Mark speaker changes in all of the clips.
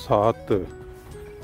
Speaker 1: 7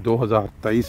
Speaker 1: 2023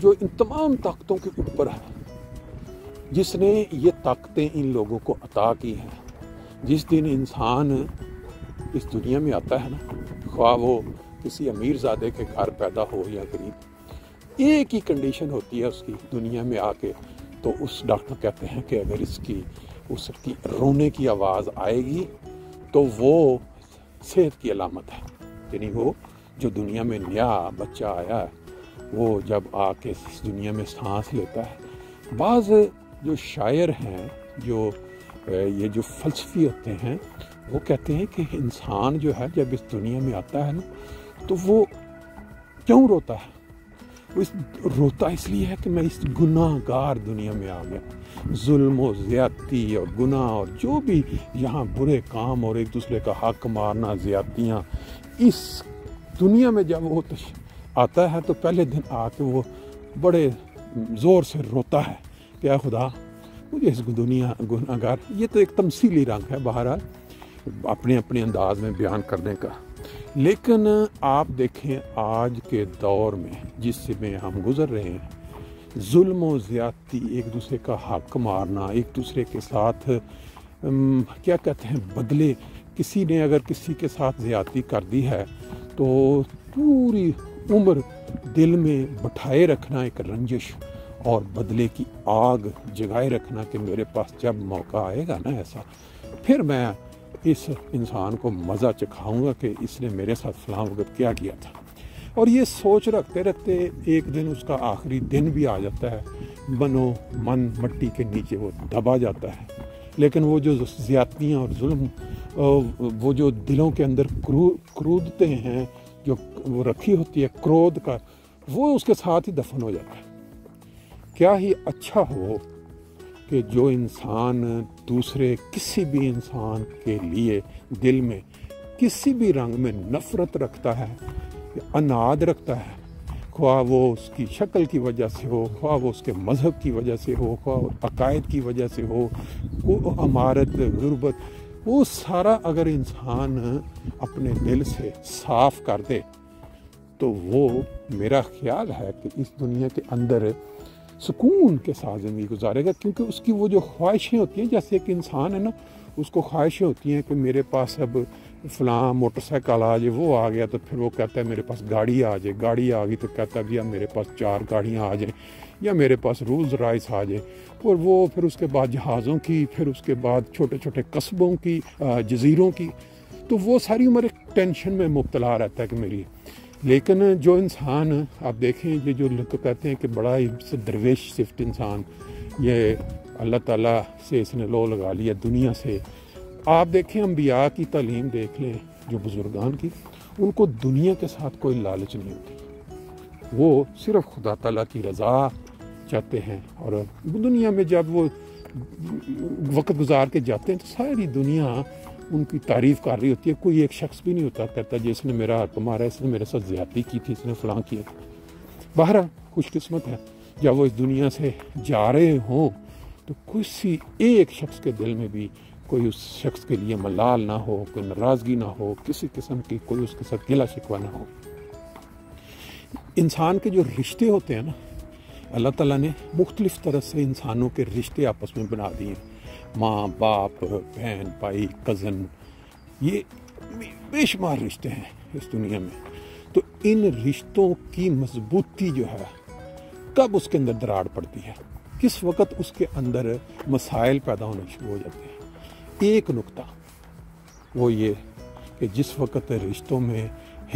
Speaker 1: جو ان تمام طاقتوں کے اوپر ہے، جس نے یہ طاقتیں ان لوگوں کو عطا کی ہیں. جس دن انسان اس دنیا میں آتا ہے نا، خواہ وہ کسی امیر زادے کے گھر پیدا ہو یا غریب، ایک ہی کنڈیشن ہوتی ہے اس کی دنیا میں آ کے. تو اس ڈاکٹر کہتے ہیں کہ اگر اس کی رونے کی آواز آئے گی تو وہ صحت کی علامت ہے. یعنی وہ جو دنیا میں نیا بچہ آیا ہے، وہ جب آ کے اس دنیا میں سانس لیتا ہے. بعض جو شاعر ہیں، یہ جو فلسفی ہوتے ہیں، وہ کہتے ہیں کہ انسان جو ہے جب اس دنیا میں آتا ہے نا، تو وہ کیوں روتا ہے؟ وہ روتا اس لیے ہے کہ میں اس گناہ گار دنیا میں آ گیا. ظلم و زیادتی اور گناہ اور جو بھی یہاں برے کام اور ایک دوسرے کا حق مارنا، زیادتیاں، اس دنیا میں جب وہ آتا ہے تو پہلے دن آ کے وہ بڑے زور سے روتا ہے کہ اے خدا مجھے اس دنیا گناہ گار. یہ تو ایک تمثیلی رنگ ہے بہرحال اپنے اپنے انداز میں بیان کرنے کا. لیکن آپ دیکھیں آج کے دور میں جس سے میں ہم گزر رہے ہیں، ظلم و زیادتی، ایک دوسرے کا حق مارنا، ایک دوسرے کے ساتھ کیا کہتے ہیں بدلے. کسی نے اگر کسی کے ساتھ زیادتی کر دی ہے تو پوری عمر دل میں بٹھائے رکھنا ایک رنجش اور بدلے کی آگ جگائے رکھنا کہ میرے پاس جب موقع آئے گا نا ایسا، پھر میں اس انسان کو مزہ چکھاؤں گا کہ اس نے میرے ساتھ فلاں وقت کیا کیا تھا. اور یہ سوچ رکھتے رکھتے ایک دن اس کا آخری دن بھی آ جاتا ہے، بنو من مٹی کے نیچے وہ دبا جاتا ہے. لیکن وہ جو زیادتیاں اور ظلم، وہ جو دلوں کے اندر کرودتے ہیں، جو وہ رکھی ہوتی ہے کرودھ کا، وہ اس کے ساتھ ہی دفن ہو جاتا ہے. کیا ہی اچھا ہو کہ جو انسان دوسرے کسی بھی انسان کے لیے دل میں کسی بھی رنگ میں نفرت رکھتا ہے، اناد رکھتا ہے، خواہ وہ اس کی شکل کی وجہ سے ہو، خواہ وہ اس کے مذہب کی وجہ سے ہو، خواہ وہ عقائد کی وجہ سے ہو، وہ امارت غربت، وہ سارا اگر انسان اپنے دل سے صاف کر دے تو وہ میرا خیال ہے کہ اس دنیا کے اندر سکون کے ساتھ زندگی گزارے گا. کیونکہ اس کی وہ جو خواہشیں ہوتی ہیں، جیسے ایک انسان ہے نا، اس کو خواہشیں ہوتی ہیں کہ میرے پاس اب فلاں موٹر سائیکل آ جائے، وہ آ گیا تو پھر وہ کہتا ہے میرے پاس گاڑی آ جائے، گاڑی آ گئی تو کہتا ہے بھیا میرے پاس 4 گاڑیاں آ جائیں، یا میرے پاس رولز رائس آ جائے. اور وہ پھر اس کے بعد جہازوں کی، پھر اس کے بعد چھوٹے چھوٹے قصبوں کی، جزیروں کی. تو وہ ساری عمر ایک ٹینشن میں مبتلا رہتا ہے کہ میری. لیکن جو انسان آپ دیکھیں، یہ جو لوگ کہتے ہیں کہ بڑا ہی درویش صفت انسان، یہ اللہ تعالیٰ سے اس نے لو لگا لیا دنیا سے. آپ دیکھیں انبیاء کی تعلیم دیکھ لیں، جو بزرگان کی، ان کو دنیا کے ساتھ کوئی لالچ نہیں ہوتی. وہ صرف خدا تعالیٰ کی رضا چاہتے ہیں. اور دنیا میں جب وہ وقت گزار کے جاتے ہیں تو ساری دنیا ان کی تعریف کر رہی ہوتی ہے. کوئی ایک شخص بھی نہیں ہوتا کہتا جس نے میرا حق مارا، اس نے میرے ساتھ زیادتی کی تھی، اس نے فلاں کیا تھا. بہرحال خوش قسمت ہے جب وہ اس دنیا سے جا رہے ہوں تو کسی ایک شخص کے دل میں بھی کوئی اس شخص کے لیے ملال نہ ہو، کوئی ناراضگی نہ ہو، کسی قسم کی کوئی اس کے ساتھ گلہ شکوہ نہ ہو. انسان کے جو رشتے ہوتے ہیں نا، اللہ تعالیٰ نے مختلف طرح سے انسانوں کے رشتے آپس میں بنا دیے. ماں باپ، بہن بھائی، کزن، یہ بے شمار رشتے ہیں اس دنیا میں. تو ان رشتوں کی مضبوطی جو ہے، کب اس کے اندر دراڑ پڑتی ہے، کس وقت اس کے اندر مسائل پیدا ہونے شروع ہو جاتے ہیں. ایک نقطہ وہ یہ کہ جس وقت رشتوں میں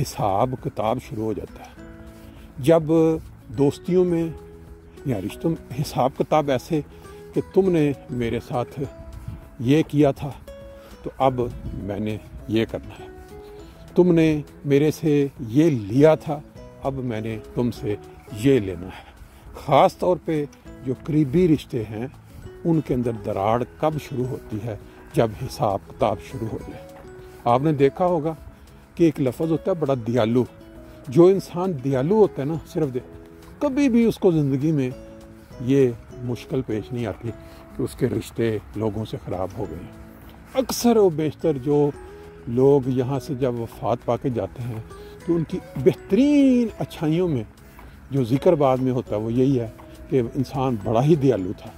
Speaker 1: حساب کتاب شروع ہو جاتا ہے. جب دوستیوں میں یا رشتوں میں حساب کتاب ایسے کہ تم نے میرے ساتھ یہ کیا تھا تو اب میں نے یہ کرنا ہے، تم نے میرے سے یہ لیا تھا اب میں نے تم سے یہ لینا ہے. خاص طور پہ جو قریبی رشتے ہیں ان کے اندر دراڑ کب شروع ہوتی ہے؟ جب حساب کتاب شروع ہو جائے. آپ نے دیکھا ہوگا کہ ایک لفظ ہوتا ہے بڑا دیالو. جو انسان دیالو ہوتا ہے نا، صرف کبھی بھی اس کو زندگی میں یہ مشکل پیش نہیں آتی کہ اس کے رشتے لوگوں سے خراب ہو گئے. اکثر و بیشتر جو لوگ یہاں سے جب وفات پا کے جاتے ہیں تو ان کی بہترین اچھائیوں میں جو ذکر بعد میں ہوتا ہے وہ یہی ہے کہ انسان بڑا ہی دیالو تھا،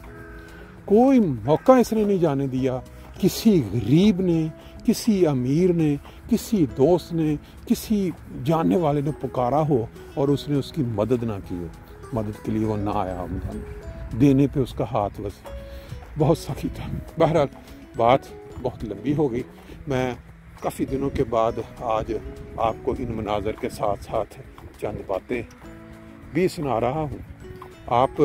Speaker 1: کوئی موقع اس نے نہیں جانے دیا کسی غریب نے، کسی امیر نے، کسی دوست نے، کسی جاننے والے نے پکارا ہو اور اس نے اس کی مدد نہ کی ہو، مدد کے لیے وہ نہ آیا، دینے پہ اس کا ہاتھ بہت سخی تھا۔ بہرحال بات بہت لمبی ہو گئی، میں کافی دنوں کے بعد آج آپ کو ان مناظر کے ساتھ ساتھ چند باتیں بھی سنا رہا ہوں۔ آپ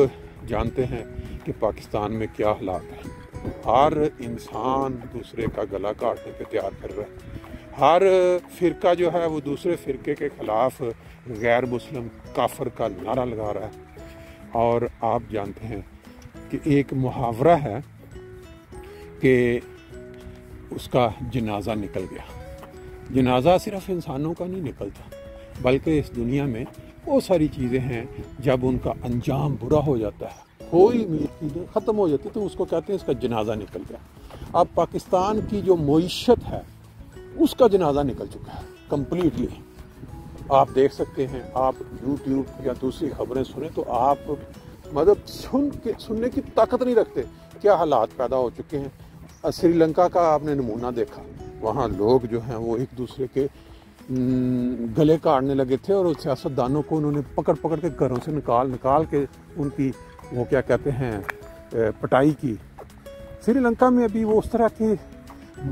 Speaker 1: جانتے ہیں کہ پاکستان میں کیا حالات ہیں، ہر انسان دوسرے کا گلا کاٹنے پہ تیار کر رہا ہے، ہر فرقہ جو ہے وہ دوسرے فرقے کے خلاف غیر مسلم کافر کا نعرہ لگا رہا ہے۔ اور آپ جانتے ہیں کہ ایک محاورہ ہے کہ اس کا جنازہ نکل گیا۔ جنازہ صرف انسانوں کا نہیں نکلتا، بلکہ اس دنیا میں بہت ساری چیزیں ہیں جب ان کا انجام برا ہو جاتا ہے، کوئی بھی چیزیں ختم ہو جاتی تو اس کو کہتے ہیں اس کا جنازہ نکل گیا۔ اب پاکستان کی جو معیشت ہے اس کا جنازہ نکل چکا ہے کمپلیٹلی۔ آپ دیکھ سکتے ہیں، آپ یوٹیوب یا دوسری خبریں سنیں تو آپ مطلب سننے کی طاقت نہیں رکھتے، کیا حالات پیدا ہو چکے ہیں۔ سری لنکا کا آپ نے نمونہ دیکھا، وہاں لوگ جو ہیں وہ ایک دوسرے کے گلے کاٹنے لگے تھے اور سیاستدانوں کو انہوں نے پکڑ کے گھروں سے نکال کے ان کی وہ کیا کہتے ہیں پٹائی کی۔ سری لنکا میں ابھی وہ اس طرح کے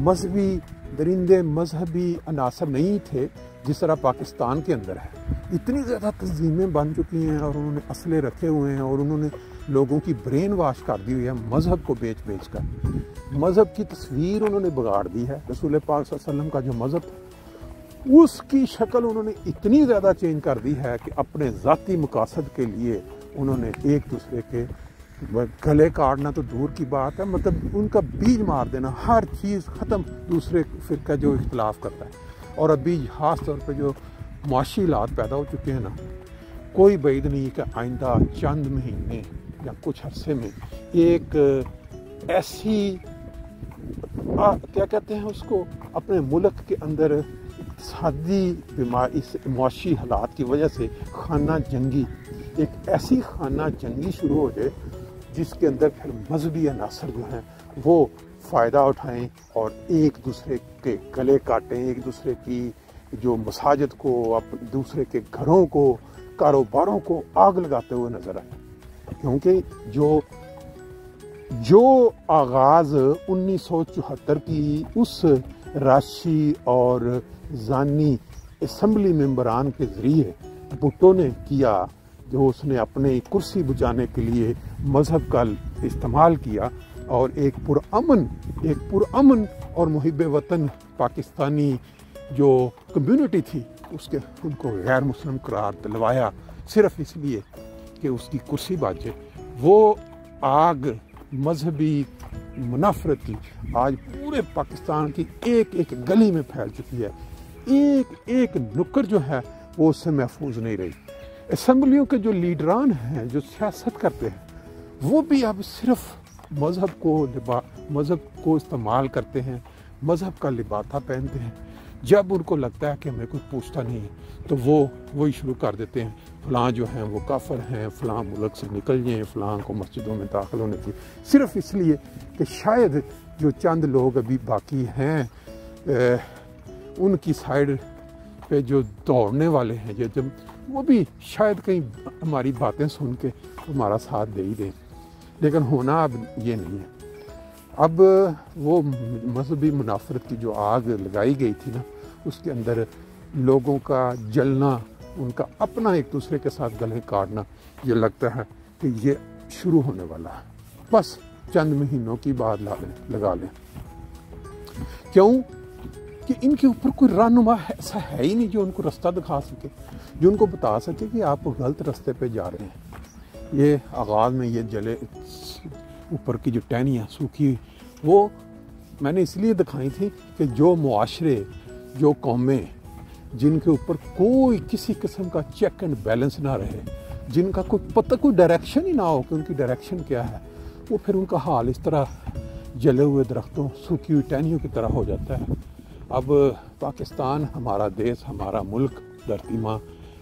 Speaker 1: مذہبی درندے مذہبی عناصر نہیں تھے جس طرح پاکستان کے اندر ہے۔ اتنی زیادہ تنظیمیں بن چکی ہیں اور انہوں نے اسلحے رکھے ہوئے ہیں اور انہوں نے لوگوں کی برین واش کر دی ہوئی ہے مذہب کو بیچ کر۔ مذہب کی تصویر انہوں نے بگاڑ دی ہے، رسول پاک صلی اللہ علیہ وسلم کا جو مذہب تھا اس کی شکل انہوں نے اتنی زیادہ چینج کر دی ہے کہ اپنے ذاتی مقاصد کے لیے انہوں نے ایک دوسرے کے گلے کاٹنا تو دور کی بات ہے، مطلب ان کا بیج مار دینا، ہر چیز ختم دوسرے فرقہ جو اختلاف کرتا ہے۔ اور ابھی خاص طور پہ جو معاشی حالات پیدا ہو چکے ہیں نا، کوئی بعید نہیں کہ آئندہ چند مہینے یا کچھ عرصے میں ایک ایسی کیا کہتے ہیں اس کو اپنے ملک کے اندر اقتصادی بیماری معاشی حالات کی وجہ سے خانہ جنگی، ایک ایسی خانہ جنگی شروع ہو جائے جس کے اندر پھر مذہبی عناصر جو ہیں وہ فائدہ اٹھائیں اور ایک دوسرے کے گلے کاٹیں، ایک دوسرے کی جو مساجد کو، دوسرے کے گھروں کو، کاروباروں کو آگ لگاتے ہوئے نظر آئے۔ کیونکہ جو آغاز 1974 کی اس راشی اور زانی اسمبلی ممبران کے ذریعے بھٹو نے کیا، جو اس نے اپنے کرسی بچانے کے لیے مذہب کا استعمال کیا اور ایک پرامن اور محب وطن پاکستانی جو کمیونٹی تھی ان کو غیر مسلم قرار دلوایا صرف اس لیے کہ اس کی کرسی بچے، وہ آگ مذہبی منافرت کی آج پورے پاکستان کی ایک گلی میں پھیل چکی ہے، ایک نکر جو ہے وہ اس سے محفوظ نہیں رہی۔ اسمبلیوں کے جو لیڈران ہیں جو سیاست کرتے ہیں وہ بھی اب صرف مذہب کو استعمال کرتے ہیں، مذہب کا لباتا پہنتے ہیں۔ جب ان کو لگتا ہے کہ ہمیں کوئی پوچھتا نہیں تو وہی شروع کر دیتے ہیں، فلاں جو ہیں وہ کافر ہیں، فلاں ملک سے نکل جائیں، فلاں کو مسجدوں میں داخل ہونے کی، صرف اس لیے کہ شاید جو چند لوگ ابھی باقی ہیں ان کی سائڈ پہ جو دوڑنے والے ہیں جب وہ بھی شاید کہیں ہماری باتیں سن کے ہمارا ساتھ دے ہی دیں، لیکن ہونا اب یہ نہیں ہے۔ اب وہ مذہبی منافرت کی جو آگ لگائی گئی تھی نا، اس کے اندر لوگوں کا جلنا، ان کا اپنا ایک دوسرے کے ساتھ گلے کاٹنا، یہ لگتا ہے کہ یہ شروع ہونے والا ہے۔ بس چند مہینوں کی بات لگا لیں۔ کیوں کہ ان کے اوپر کوئی رہنما ایسا ہے ہی نہیں جو ان کو رستہ دکھا سکے، جو ان کو بتا سکے کہ آپ غلط رستے پہ جا رہے ہیں۔ یہ آغاز میں یہ جلے اوپر کی جو ٹہنیاں سوکھی وہ میں نے اس لیے دکھائی تھی کہ جو معاشرے، جو قومیں جن کے اوپر کوئی کسی قسم کا چیک اینڈ بیلنس نہ رہے، جن کا کوئی ڈائریکشن ہی نہ ہو کہ ان کی ڈائریکشن کیا ہے، وہ پھر ان کا حال اس طرح جلے ہوئے درختوں، سوکھی ہوئی ٹہنیوں کی طرح ہو جاتا ہے۔ اب پاکستان ہمارا دیش، ہمارا ملک، دھرتی ماں